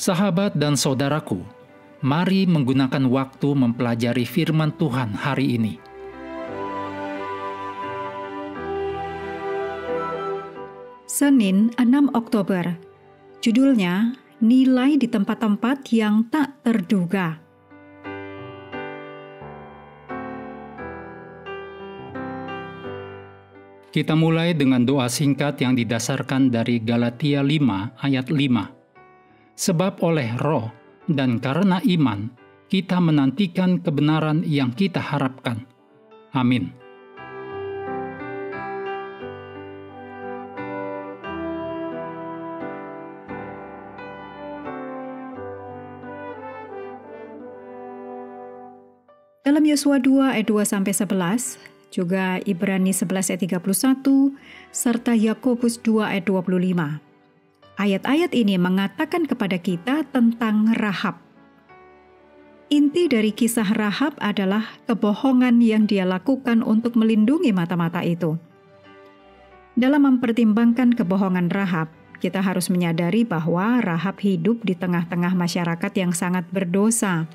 Sahabat dan saudaraku, mari menggunakan waktu mempelajari firman Tuhan hari ini. Senin 6 Oktober, judulnya Nilai di Tempat-Tempat yang Tak Terduga. Kita mulai dengan doa singkat yang didasarkan dari Galatia 5 ayat 5. Sebab oleh roh dan karena iman, kita menantikan kebenaran yang kita harapkan. Amin. Dalam Yosua 2 ayat 2-11, juga Ibrani 11 ayat 31, serta Yakobus 2 ayat 25. Ayat-ayat ini mengatakan kepada kita tentang Rahab. Inti dari kisah Rahab adalah kebohongan yang dia lakukan untuk melindungi mata-mata itu. Dalam mempertimbangkan kebohongan Rahab, kita harus menyadari bahwa Rahab hidup di tengah-tengah masyarakat yang sangat berdosa,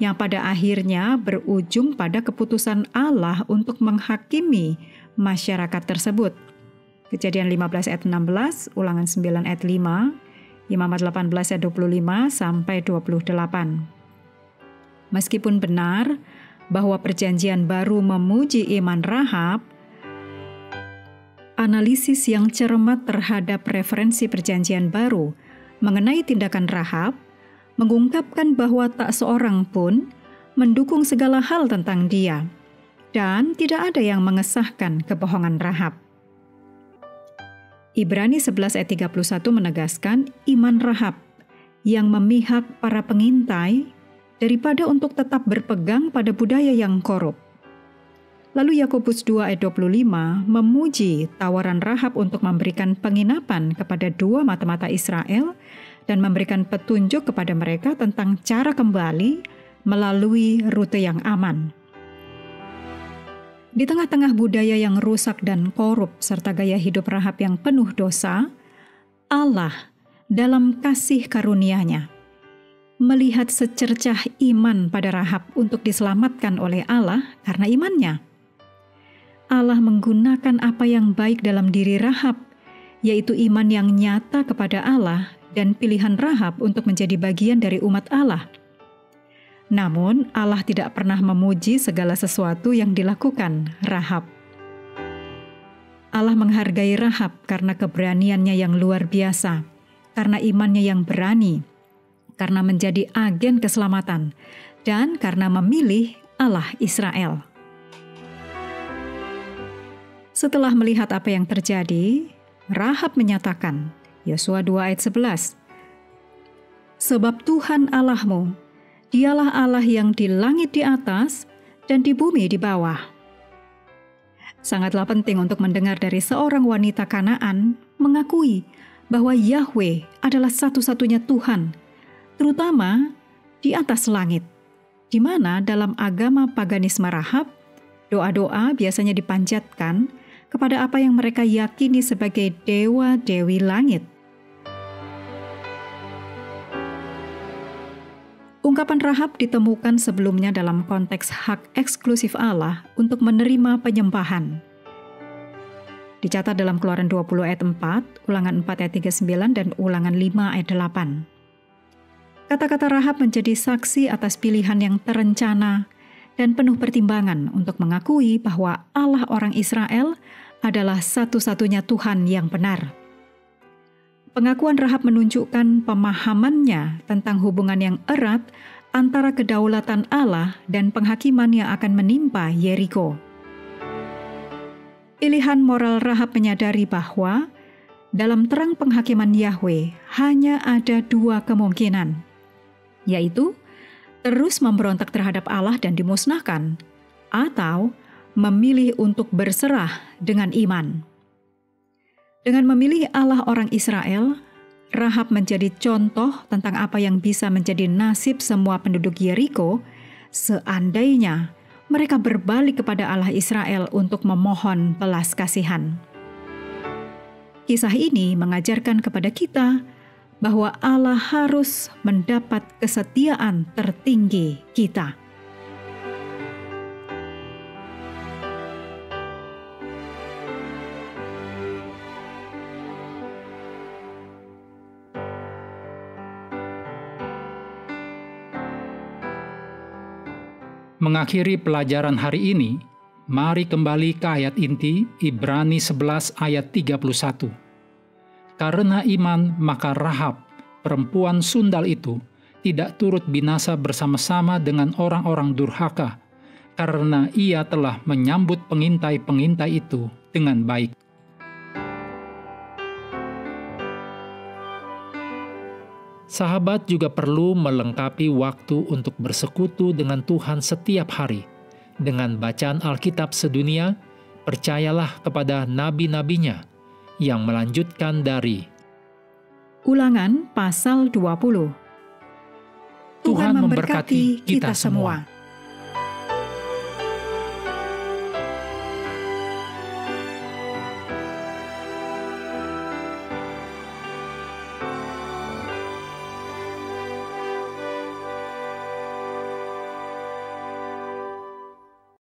yang pada akhirnya berujung pada keputusan Allah untuk menghakimi masyarakat tersebut. Kejadian 15 ayat 16, Ulangan 9 ayat 5, Imamat 18 ayat 25 sampai 28. Meskipun benar bahwa perjanjian baru memuji iman Rahab, analisis yang cermat terhadap referensi perjanjian baru mengenai tindakan Rahab mengungkapkan bahwa tak seorang pun mendukung segala hal tentang dia, dan tidak ada yang mengesahkan kebohongan Rahab. Ibrani 11 ayat 31 menegaskan iman Rahab yang memihak para pengintai daripada untuk tetap berpegang pada budaya yang korup. Lalu Yakobus 2 ayat 25 memuji tawaran Rahab untuk memberikan penginapan kepada dua mata-mata Israel dan memberikan petunjuk kepada mereka tentang cara kembali melalui rute yang aman. Di tengah-tengah budaya yang rusak dan korup serta gaya hidup Rahab yang penuh dosa, Allah dalam kasih karunia-Nya melihat secercah iman pada Rahab untuk diselamatkan oleh Allah karena imannya. Allah menggunakan apa yang baik dalam diri Rahab, yaitu iman yang nyata kepada Allah dan pilihan Rahab untuk menjadi bagian dari umat Allah. Namun, Allah tidak pernah memuji segala sesuatu yang dilakukan Rahab. Allah menghargai Rahab karena keberaniannya yang luar biasa, karena imannya yang berani, karena menjadi agen keselamatan, dan karena memilih Allah Israel. Setelah melihat apa yang terjadi, Rahab menyatakan, Yosua 2 ayat 11, "Sebab Tuhan Allahmu, Dialah Allah yang di langit di atas dan di bumi di bawah." Sangatlah penting untuk mendengar dari seorang wanita Kanaan mengakui bahwa Yahweh adalah satu-satunya Tuhan, terutama di atas langit, di mana dalam agama paganisme Rahab, doa-doa biasanya dipanjatkan kepada apa yang mereka yakini sebagai dewa-dewi langit. Ungkapan Rahab ditemukan sebelumnya dalam konteks hak eksklusif Allah untuk menerima penyembahan. Dicatat dalam Keluaran 20 ayat 4, Ulangan 4 ayat 39, dan Ulangan 5 ayat 8. Kata-kata Rahab menjadi saksi atas pilihan yang terencana dan penuh pertimbangan untuk mengakui bahwa Allah orang Israel adalah satu-satunya Tuhan yang benar. Pengakuan Rahab menunjukkan pemahamannya tentang hubungan yang erat antara kedaulatan Allah dan penghakiman yang akan menimpa Yeriko. Pilihan moral Rahab menyadari bahwa dalam terang penghakiman Yahweh hanya ada dua kemungkinan, yaitu terus memberontak terhadap Allah dan dimusnahkan, atau memilih untuk berserah dengan iman. Dengan memilih Allah orang Israel, Rahab menjadi contoh tentang apa yang bisa menjadi nasib semua penduduk Yeriko seandainya mereka berbalik kepada Allah Israel untuk memohon belas kasihan. Kisah ini mengajarkan kepada kita bahwa Allah harus mendapat kesetiaan tertinggi kita. Mengakhiri pelajaran hari ini, mari kembali ke ayat inti Ibrani 11 ayat 31. Karena iman, maka Rahab, perempuan sundal itu, tidak turut binasa bersama-sama dengan orang-orang durhaka, karena ia telah menyambut pengintai-pengintai itu dengan baik. Sahabat juga perlu melengkapi waktu untuk bersekutu dengan Tuhan setiap hari. Dengan bacaan Alkitab sedunia, percayalah kepada nabi-nabinya yang melanjutkan dari Ulangan pasal 20. Tuhan memberkati kita semua.